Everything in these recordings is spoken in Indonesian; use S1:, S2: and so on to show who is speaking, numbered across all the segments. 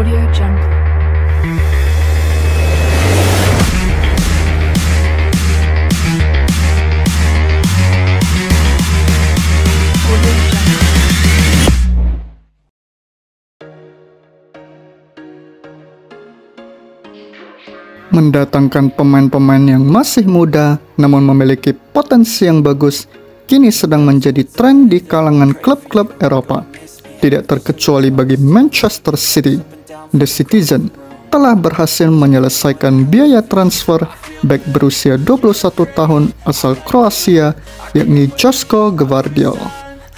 S1: Audio Jungle. Audio Jungle.
S2: Mendatangkan pemain-pemain yang masih muda namun memiliki potensi yang bagus kini sedang menjadi tren di kalangan klub-klub Eropa. Tidak terkecuali bagi Manchester City, The Citizen telah berhasil menyelesaikan biaya transfer bek berusia 21 tahun asal Kroasia yakni Joško Gvardiol.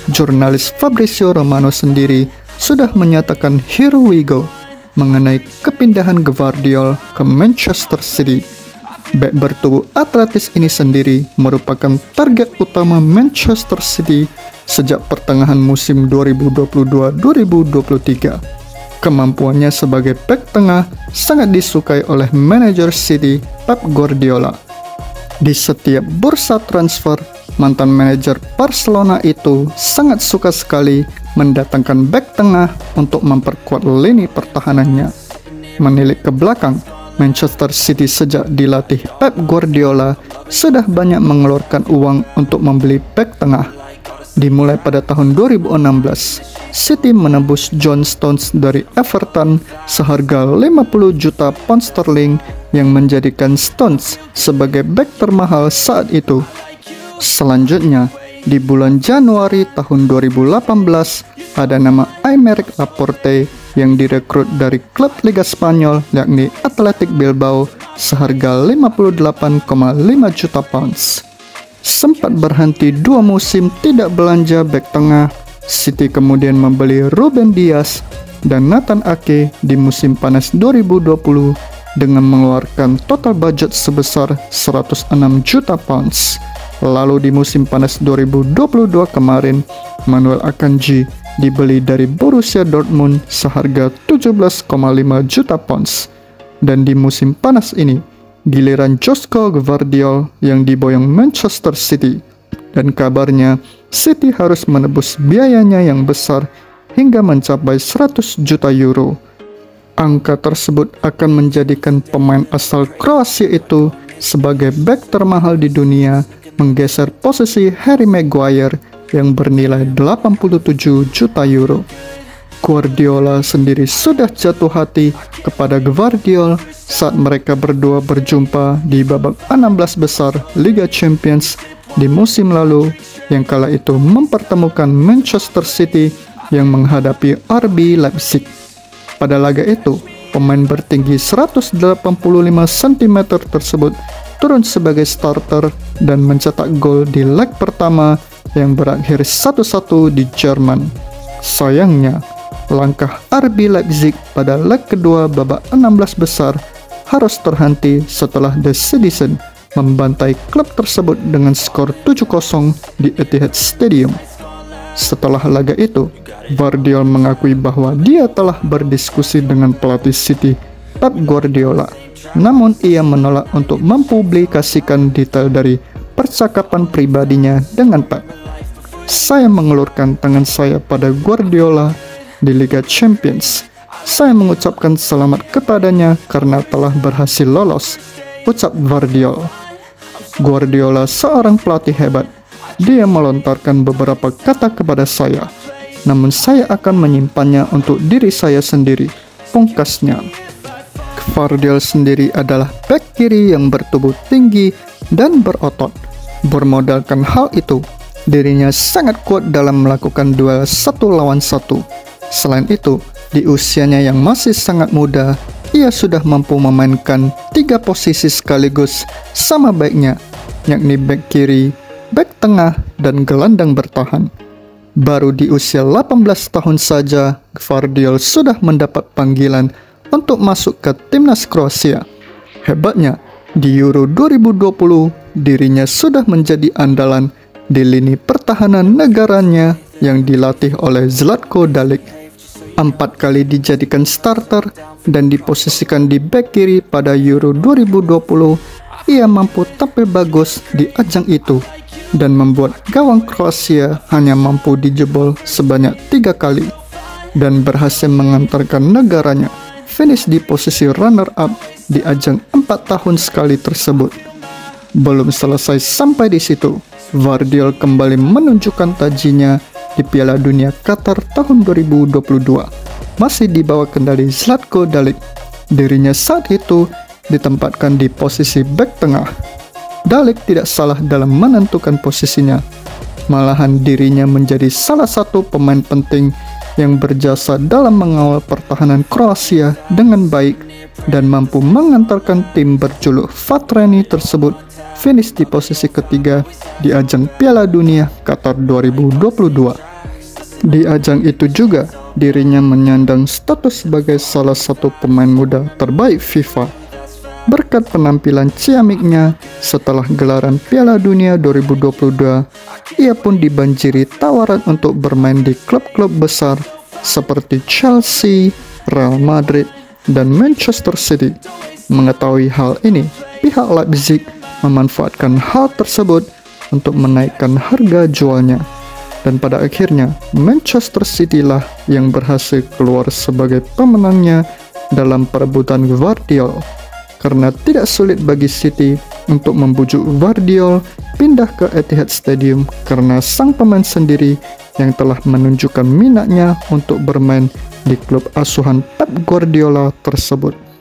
S2: Jurnalis Fabrizio Romano sendiri sudah menyatakan "Here we go" mengenai kepindahan Gvardiol ke Manchester City. Bek bertubuh atletis ini sendiri merupakan target utama Manchester City sejak pertengahan musim 2022-2023. Kemampuannya sebagai bek tengah sangat disukai oleh manajer City Pep Guardiola. Di setiap bursa transfer, mantan manajer Barcelona itu sangat suka sekali mendatangkan bek tengah untuk memperkuat lini pertahanannya. Menilik ke belakang, Manchester City sejak dilatih Pep Guardiola sudah banyak mengeluarkan uang untuk membeli bek tengah. Dimulai pada tahun 2016, City menebus John Stones dari Everton seharga 50 juta pound sterling yang menjadikan Stones sebagai bek termahal saat itu. Selanjutnya, di bulan Januari tahun 2018, ada nama Aymeric Laporte yang direkrut dari klub Liga Spanyol yakni Athletic Bilbao seharga 58,5 juta pounds. Sempat berhenti 2 musim tidak belanja bek tengah, City kemudian membeli Ruben Dias dan Nathan Ake di musim panas 2020 dengan mengeluarkan total budget sebesar 106 juta pounds. Lalu di musim panas 2022 kemarin, Manuel Akanji dibeli dari Borussia Dortmund seharga 17,5 juta pounds. Dan di musim panas ini, giliran Joško Gvardiol yang diboyong Manchester City. Dan kabarnya, City harus menebus biayanya yang besar hingga mencapai 100 juta euro. Angka tersebut akan menjadikan pemain asal Kroasia itu sebagai bek termahal di dunia, menggeser posisi Harry Maguire yang bernilai 87 juta euro. Guardiola sendiri sudah jatuh hati kepada Gvardiol saat mereka berdua berjumpa di babak 16 besar Liga Champions di musim lalu, yang kala itu mempertemukan Manchester City yang menghadapi RB Leipzig. Pada laga itu, pemain bertinggi 185 cm tersebut turun sebagai starter dan mencetak gol di leg pertama yang berakhir 1-1 di Jerman. Sayangnya, langkah RB Leipzig pada leg kedua babak 16 besar harus terhenti setelah The Citizen membantai klub tersebut dengan skor 7-0 di Etihad Stadium. Setelah laga itu, Gvardiol mengakui bahwa dia telah berdiskusi dengan pelatih City, Pep Guardiola. Namun ia menolak untuk mempublikasikan detail dari percakapan pribadinya dengan Pep. "Saya mengelurkan tangan saya pada Guardiola di Liga Champions. Saya mengucapkan selamat kepadanya karena telah berhasil lolos," ucap Gvardiol. "Guardiola seorang pelatih hebat. Dia melontarkan beberapa kata kepada saya, namun saya akan menyimpannya untuk diri saya sendiri," pungkasnya. Gvardiol sendiri adalah bek kiri yang bertubuh tinggi dan berotot. Bermodalkan hal itu, dirinya sangat kuat dalam melakukan duel 1 lawan 1. Selain itu, di usianya yang masih sangat muda, ia sudah mampu memainkan 3 posisi sekaligus sama baiknya, yakni bek kiri, bek tengah, dan gelandang bertahan. Baru di usia 18 tahun saja, Gvardiol sudah mendapat panggilan untuk masuk ke timnas Kroasia. Hebatnya, di Euro 2020, dirinya sudah menjadi andalan di lini pertahanan negaranya yang dilatih oleh Zlatko Dalic. 4 kali dijadikan starter dan diposisikan di bek kiri pada Euro 2020, ia mampu tampil bagus di ajang itu dan membuat gawang Kroasia hanya mampu dijebol sebanyak 3 kali dan berhasil mengantarkan negaranya finish di posisi runner-up di ajang 4 tahun sekali tersebut. Belum selesai sampai di situ, Gvardiol kembali menunjukkan tajinya di Piala Dunia Qatar tahun 2022, masih di bawah kendali Zlatko Dalic. Dirinya saat itu ditempatkan di posisi bek tengah. Dalic tidak salah dalam menentukan posisinya, malahan dirinya menjadi salah satu pemain penting yang berjasa dalam mengawal pertahanan Kroasia dengan baik dan mampu mengantarkan tim berjuluk Vatreni tersebut finish di posisi ketiga di ajang Piala Dunia Qatar 2022. Di ajang itu juga dirinya menyandang status sebagai salah satu pemain muda terbaik FIFA. Berkat penampilan ciamiknya setelah gelaran Piala Dunia 2022, ia pun dibanjiri tawaran untuk bermain di klub-klub besar seperti Chelsea, Real Madrid, dan Manchester City. Mengetahui hal ini, pihak Leipzig memanfaatkan hal tersebut untuk menaikkan harga jualnya. Dan pada akhirnya, Manchester City lah yang berhasil keluar sebagai pemenangnya dalam perebutan Gvardiol. Karena tidak sulit bagi City untuk membujuk Gvardiol pindah ke Etihad Stadium karena sang pemain sendiri yang telah menunjukkan minatnya untuk bermain di klub asuhan Pep Guardiola tersebut.